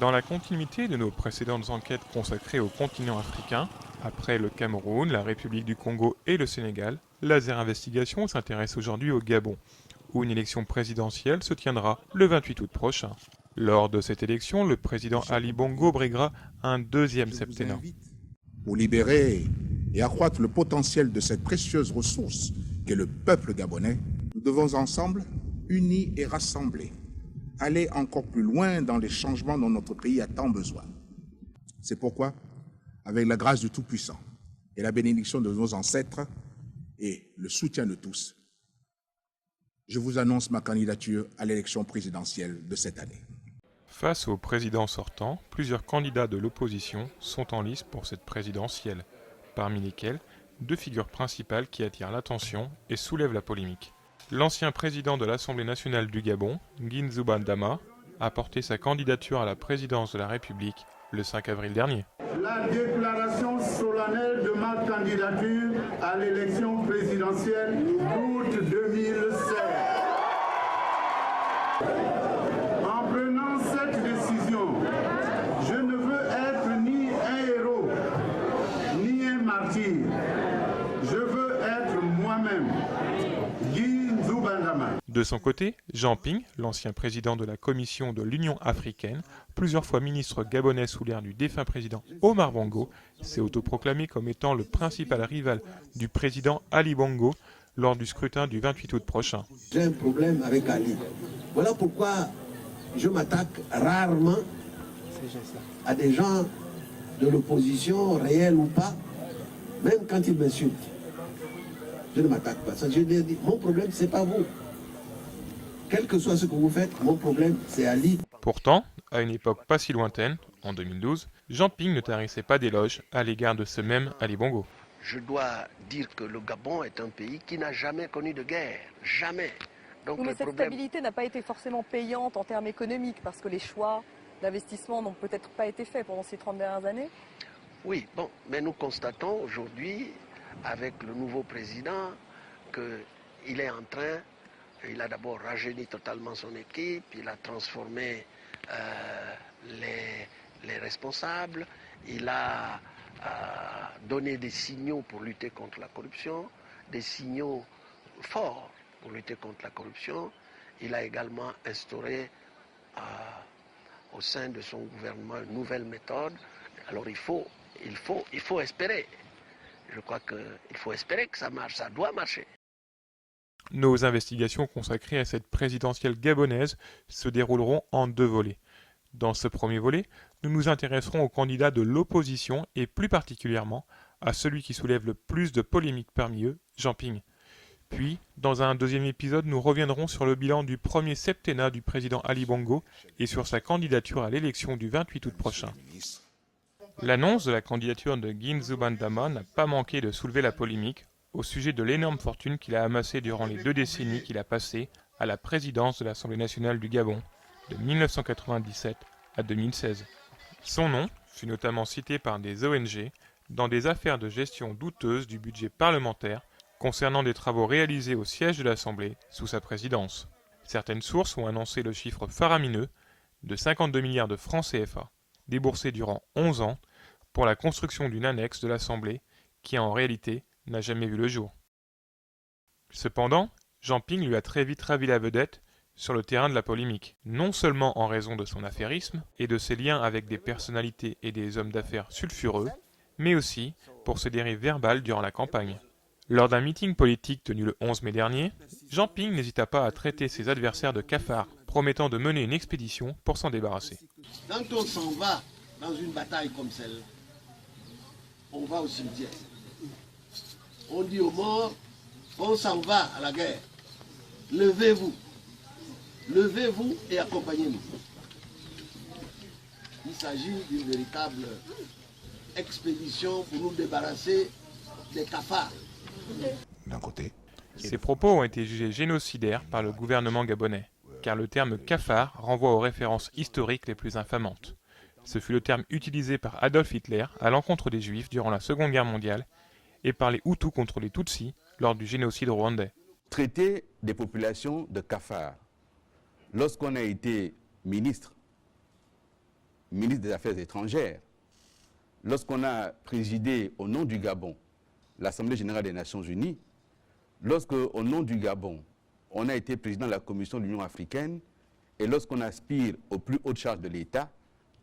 Dans la continuité de nos précédentes enquêtes consacrées au continent africain, après le Cameroun, la République du Congo et le Sénégal, Laser Investigation s'intéresse aujourd'hui au Gabon, où une élection présidentielle se tiendra le 28 août prochain. Lors de cette élection, le président Ali Bongo briguera un deuxième Je vous septennat. invite pour libérer et accroître le potentiel de cette précieuse ressource qu'est le peuple gabonais. Nous devons ensemble, unis et rassemblés, aller encore plus loin dans les changements dont notre pays a tant besoin. C'est pourquoi, avec la grâce du Tout-Puissant et la bénédiction de nos ancêtres et le soutien de tous, je vous annonce ma candidature à l'élection présidentielle de cette année. Face au président sortant, plusieurs candidats de l'opposition sont en lice pour cette présidentielle, parmi lesquels deux figures principales qui attirent l'attention et soulèvent la polémique. L'ancien président de l'Assemblée nationale du Gabon, Guinzouba Dama, a porté sa candidature à la présidence de la République le 5 avril dernier. La déclaration solennelle de ma candidature à l'élection présidentielle d'août 2016. En prenant cette décision, je ne veux être ni un héros, ni un martyr. Je veux être moi-même, Guinzouba Dama. De son côté, Jean Ping, l'ancien président de la Commission de l'Union africaine, plusieurs fois ministre gabonais sous l'ère du défunt président Omar Bongo, s'est autoproclamé comme étant le principal rival du président Ali Bongo lors du scrutin du 28 août prochain. J'ai un problème avec Ali. Voilà pourquoi je m'attaque rarement à des gens de l'opposition, réelle ou pas, même quand ils m'insultent. Je ne m'attaque pas. Ça, je leur dis, mon problème, c'est pas vous. Quel que soit ce que vous faites, mon problème, c'est Ali. Pourtant, à une époque pas si lointaine, en 2012, Jean Ping ne tarissait pas d'éloges à l'égard de ce même Ali Bongo. Je dois dire que le Gabon est un pays qui n'a jamais connu de guerre. Jamais. Donc Oui, mais cette stabilité n'a pas été forcément payante en termes économiques, parce que les choix d'investissement n'ont peut-être pas été faits pendant ces 30 dernières années. Oui, bon, mais nous constatons aujourd'hui, avec le nouveau président, qu'il est en train, il a d'abord rajeuni totalement son équipe, il a transformé les responsables, il a donné des signaux pour lutter contre la corruption, des signaux forts pour lutter contre la corruption. Il a également instauré au sein de son gouvernement une nouvelle méthode. Alors il faut espérer. Je crois qu'il faut espérer que ça marche, ça doit marcher. Nos investigations consacrées à cette présidentielle gabonaise se dérouleront en deux volets. Dans ce premier volet, nous nous intéresserons aux candidats de l'opposition et plus particulièrement à celui qui soulève le plus de polémiques parmi eux, Jean Ping. Puis, dans un deuxième épisode, nous reviendrons sur le bilan du premier septennat du président Ali Bongo et sur sa candidature à l'élection du 28 août prochain. L'annonce de la candidature de Guinzouba Dama n'a pas manqué de soulever la polémique au sujet de l'énorme fortune qu'il a amassée durant les 2 décennies qu'il a passées à la présidence de l'Assemblée nationale du Gabon, de 1997 à 2016. Son nom fut notamment cité par des ONG dans des affaires de gestion douteuse du budget parlementaire concernant des travaux réalisés au siège de l'Assemblée sous sa présidence. Certaines sources ont annoncé le chiffre faramineux de 52 milliards de francs CFA, déboursés durant 11 ans pour la construction d'une annexe de l'Assemblée qui en réalité n'a jamais vu le jour. Cependant, Jean Ping lui a très vite ravi la vedette sur le terrain de la polémique, non seulement en raison de son affairisme et de ses liens avec des personnalités et des hommes d'affaires sulfureux, mais aussi pour ses dérives verbales durant la campagne. Lors d'un meeting politique tenu le 11 mai dernier, Jean Ping n'hésita pas à traiter ses adversaires de cafards, promettant de mener une expédition pour s'en débarrasser. Quand on s'en va dans une bataille comme celle, on va au cimetière. On dit aux morts, on s'en va à la guerre. Levez-vous. Levez-vous et accompagnez-nous. Il s'agit d'une véritable expédition pour nous débarrasser des cafards. D'un côté. Ces propos ont été jugés génocidaires par le gouvernement gabonais, car le terme cafard renvoie aux références historiques les plus infamantes. Ce fut le terme utilisé par Adolf Hitler à l'encontre des Juifs durant la Seconde Guerre mondiale et par les Hutus contre les Tutsis lors du génocide rwandais. Traiter des populations de cafards, lorsqu'on a été ministre ministre des Affaires étrangères, lorsqu'on a présidé au nom du Gabon l'Assemblée générale des Nations unies, lorsque, au nom du Gabon, on a été président de la Commission de l'Union africaine, et lorsqu'on aspire aux plus hautes charges de l'État,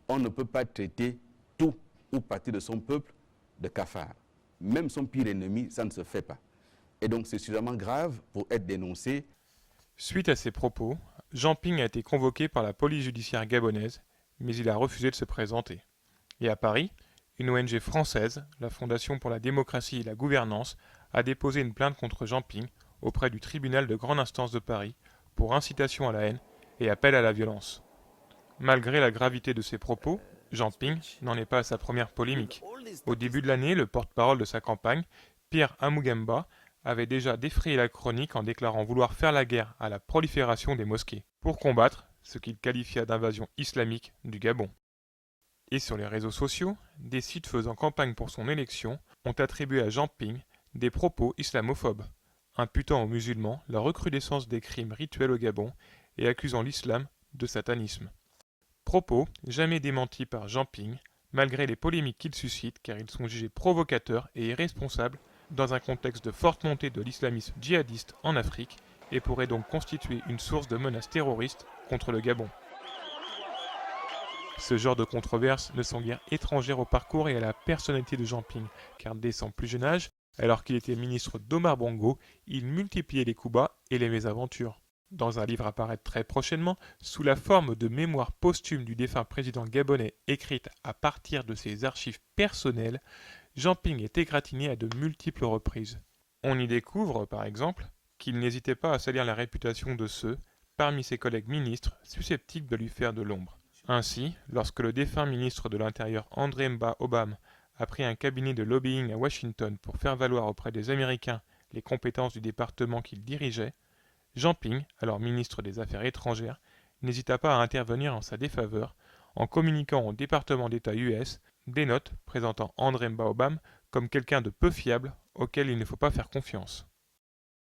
on ne peut pas traiter tout ou partie de son peuple de cafard. Même son pire ennemi, ça ne se fait pas. Et donc c'est suffisamment grave pour être dénoncé. Suite à ces propos, Jean Ping a été convoqué par la police judiciaire gabonaise, mais il a refusé de se présenter. Et à Paris, une ONG française, la Fondation pour la démocratie et la gouvernance, a déposé une plainte contre Jean Ping auprès du tribunal de grande instance de Paris pour incitation à la haine et appel à la violence. Malgré la gravité de ses propos, Jean Ping n'en est pas à sa première polémique. Au début de l'année, le porte-parole de sa campagne, Pierre Amugemba, avait déjà défrayé la chronique en déclarant vouloir faire la guerre à la prolifération des mosquées, pour combattre ce qu'il qualifia d'invasion islamique du Gabon. Et sur les réseaux sociaux, des sites faisant campagne pour son élection ont attribué à Jean Ping des propos islamophobes, imputant aux musulmans la recrudescence des crimes rituels au Gabon et accusant l'islam de satanisme. Propos jamais démentis par Jean Ping, malgré les polémiques qu'ils suscitent car ils sont jugés provocateurs et irresponsables dans un contexte de forte montée de l'islamisme djihadiste en Afrique et pourraient donc constituer une source de menaces terroristes contre le Gabon. Ce genre de controverses ne sont guère étrangères au parcours et à la personnalité de Jean Ping, car dès son plus jeune âge, alors qu'il était ministre d'Omar Bongo, il multipliait les coups bas et les mésaventures. Dans un livre à paraître très prochainement, sous la forme de mémoire posthume du défunt président gabonais écrite à partir de ses archives personnelles, Jean Ping est égratigné à de multiples reprises. On y découvre, par exemple, qu'il n'hésitait pas à salir la réputation de ceux, parmi ses collègues ministres, susceptibles de lui faire de l'ombre. Ainsi, lorsque le défunt ministre de l'Intérieur André Mba Obam a pris un cabinet de lobbying à Washington pour faire valoir auprès des Américains les compétences du département qu'il dirigeait, Jean Ping, alors ministre des Affaires étrangères, n'hésita pas à intervenir en sa défaveur en communiquant au département d'État US des notes présentant André Mba Obam comme quelqu'un de peu fiable auquel il ne faut pas faire confiance.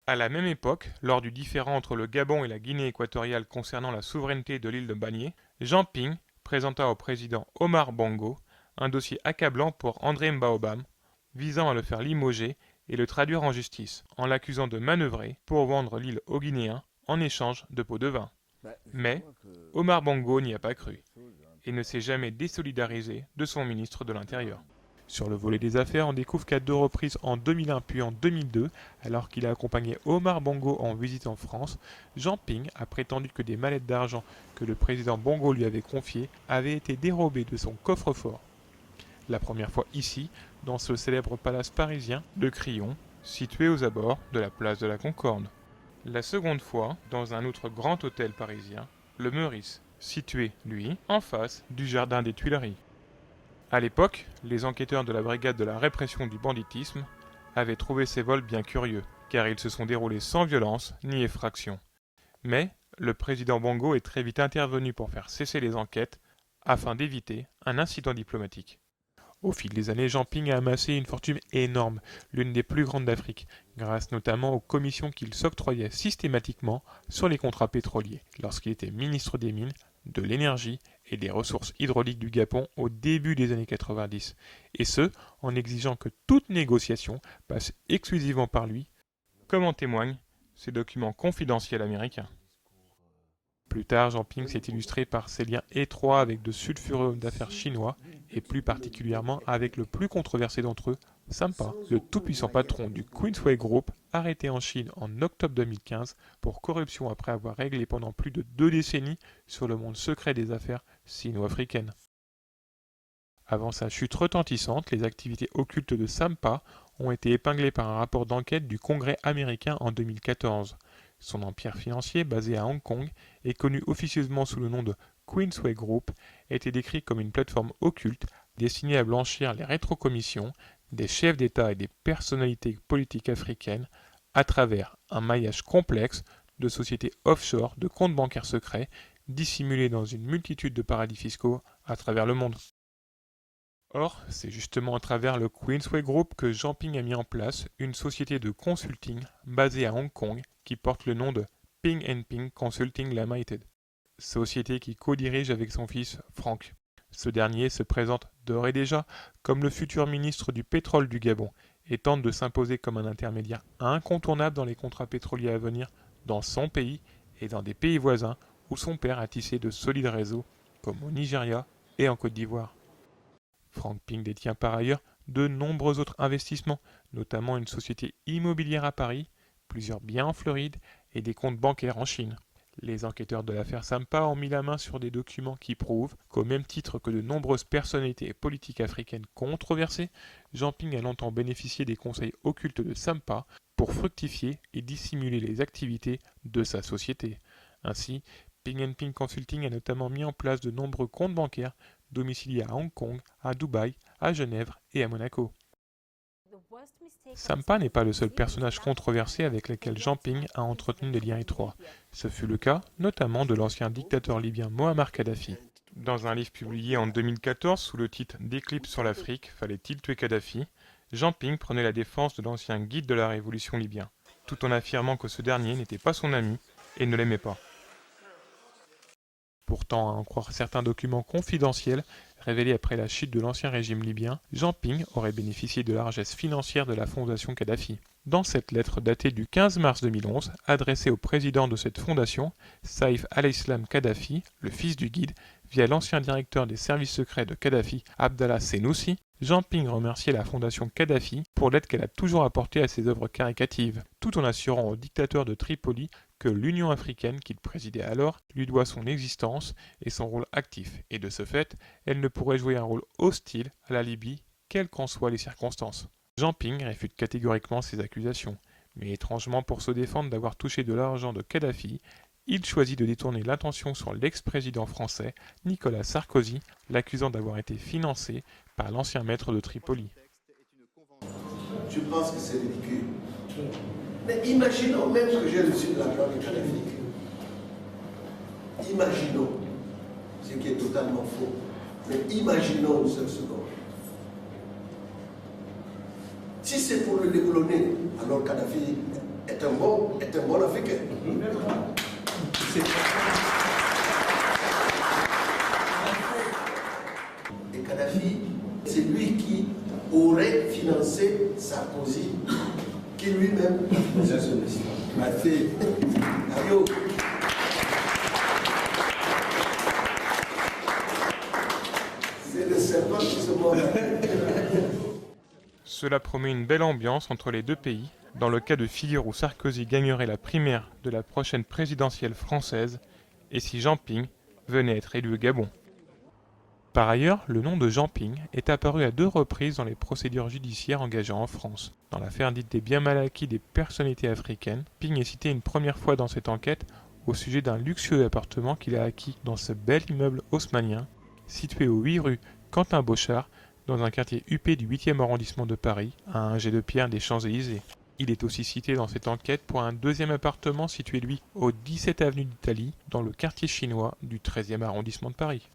À la même époque, lors du différend entre le Gabon et la Guinée équatoriale concernant la souveraineté de l'île de Banié, Jean Ping présenta au président Omar Bongo un dossier accablant pour André Mba Obam, visant à le faire limoger et le traduire en justice, en l'accusant de manœuvrer pour vendre l'île aux Guinéens en échange de pots de vin. Mais Omar Bongo n'y a pas cru et ne s'est jamais désolidarisé de son ministre de l'Intérieur. Sur le volet des affaires, on découvre qu'à 2 reprises en 2001 puis en 2002, alors qu'il a accompagné Omar Bongo en visite en France, Jean Ping a prétendu que des mallettes d'argent que le président Bongo lui avait confiées avaient été dérobées de son coffre-fort. La première fois ici, dans ce célèbre palace parisien de Crillon, situé aux abords de la place de la Concorde. La seconde fois, dans un autre grand hôtel parisien, le Meurice, situé, lui, en face du jardin des Tuileries. À l'époque, les enquêteurs de la brigade de la répression du banditisme avaient trouvé ces vols bien curieux, car ils se sont déroulés sans violence ni effraction. Mais le président Bongo est très vite intervenu pour faire cesser les enquêtes, afin d'éviter un incident diplomatique. Au fil des années, Jean Ping a amassé une fortune énorme, l'une des plus grandes d'Afrique, grâce notamment aux commissions qu'il s'octroyait systématiquement sur les contrats pétroliers, lorsqu'il était ministre des Mines, de l'Énergie et des ressources hydrauliques du Gabon au début des années 90, et ce, en exigeant que toute négociation passe exclusivement par lui, comme en témoignent ces documents confidentiels américains. Plus tard, Jean Ping s'est illustré par ses liens étroits avec de sulfureux hommes d'affaires chinois, et plus particulièrement avec le plus controversé d'entre eux, Sampa, le tout-puissant patron du Queensway Group, arrêté en Chine en octobre 2015 pour corruption après avoir réglé pendant plus de 2 décennies sur le monde secret des affaires sino-africaines. Avant sa chute retentissante, les activités occultes de Sampa ont été épinglées par un rapport d'enquête du Congrès américain en 2014. Son empire financier, basé à Hong Kong et connu officieusement sous le nom de Queensway Group, était décrit comme une plateforme occulte destinée à blanchir les rétrocommissions des chefs d'État et des personnalités politiques africaines à travers un maillage complexe de sociétés offshore, de comptes bancaires secrets, dissimulés dans une multitude de paradis fiscaux à travers le monde. Or, c'est justement à travers le Queensway Group que Jean Ping a mis en place une société de consulting basée à Hong Kong qui porte le nom de Ping & Ping Consulting Limited, société qui co-dirige avec son fils Frank. Ce dernier se présente d'ores et déjà comme le futur ministre du pétrole du Gabon et tente de s'imposer comme un intermédiaire incontournable dans les contrats pétroliers à venir dans son pays et dans des pays voisins où son père a tissé de solides réseaux comme au Nigeria et en Côte d'Ivoire. Frank Ping détient par ailleurs de nombreux autres investissements, notamment une société immobilière à Paris, plusieurs biens en Floride et des comptes bancaires en Chine. Les enquêteurs de l'affaire Sampa ont mis la main sur des documents qui prouvent qu'au même titre que de nombreuses personnalités politiques africaines controversées, Jean Ping a longtemps bénéficié des conseils occultes de Sampa pour fructifier et dissimuler les activités de sa société. Ainsi, Ping & Ping Consulting a notamment mis en place de nombreux comptes bancaires domiciliés à Hong Kong, à Dubaï, à Genève et à Monaco. Sampa n'est pas le seul personnage controversé avec lequel Jean Ping a entretenu des liens étroits. Ce fut le cas notamment de l'ancien dictateur libyen Moammar Kadhafi. Dans un livre publié en 2014 sous le titre « D'éclipse sur l'Afrique, fallait-il tuer Kadhafi ?», Jean Ping prenait la défense de l'ancien guide de la révolution libyen, tout en affirmant que ce dernier n'était pas son ami et ne l'aimait pas. Pourtant, à en croire certains documents confidentiels révélés après la chute de l'ancien régime libyen, Jean Ping aurait bénéficié de largesses financières de la fondation Kadhafi. Dans cette lettre datée du 15 mars 2011, adressée au président de cette fondation, Saïf al-Islam Kadhafi, le fils du guide, via l'ancien directeur des services secrets de Kadhafi, Abdallah Senoussi, Jean Ping remerciait la fondation Kadhafi pour l'aide qu'elle a toujours apportée à ses œuvres caricatives, tout en assurant au dictateur de Tripoli que l'Union africaine, qu'il présidait alors, lui doit son existence et son rôle actif, et de ce fait, elle ne pourrait jouer un rôle hostile à la Libye, quelles qu'en soient les circonstances. Jean Ping réfute catégoriquement ces accusations, mais étrangement pour se défendre d'avoir touché de l'argent de Kadhafi, il choisit de détourner l'attention sur l'ex-président français Nicolas Sarkozy, l'accusant d'avoir été financé par l'ancien maître de Tripoli. Je pense que c'est ridicule. Mais imaginons même que j'ai reçu de l'argent de Kadhafi. Imaginons, ce qui est totalement faux, mais imaginons une seule seconde. Si c'est pour le déboulonner, alors Kadhafi est un bon Africain. Et Kadhafi, c'est lui qui aurait financé Sarkozy, qui lui-même m'a fait Ayo. C'est le serpent qui se mord. Cela promet une belle ambiance entre les deux pays, dans le cas de figure où Sarkozy gagnerait la primaire de la prochaine présidentielle française, et si Jean Ping venait être élu au Gabon. Par ailleurs, le nom de Jean Ping est apparu à 2 reprises dans les procédures judiciaires engagées en France. Dans l'affaire dite des biens mal acquis des personnalités africaines, Ping est cité une première fois dans cette enquête au sujet d'un luxueux appartement qu'il a acquis dans ce bel immeuble haussmannien, situé aux 8 rue Quentin Bochard, dans un quartier huppé du 8e arrondissement de Paris, à un jet de pierre des Champs-Élysées. Il est aussi cité dans cette enquête pour un 2e appartement situé lui au 17 avenue d'Italie, dans le quartier chinois du 13e arrondissement de Paris.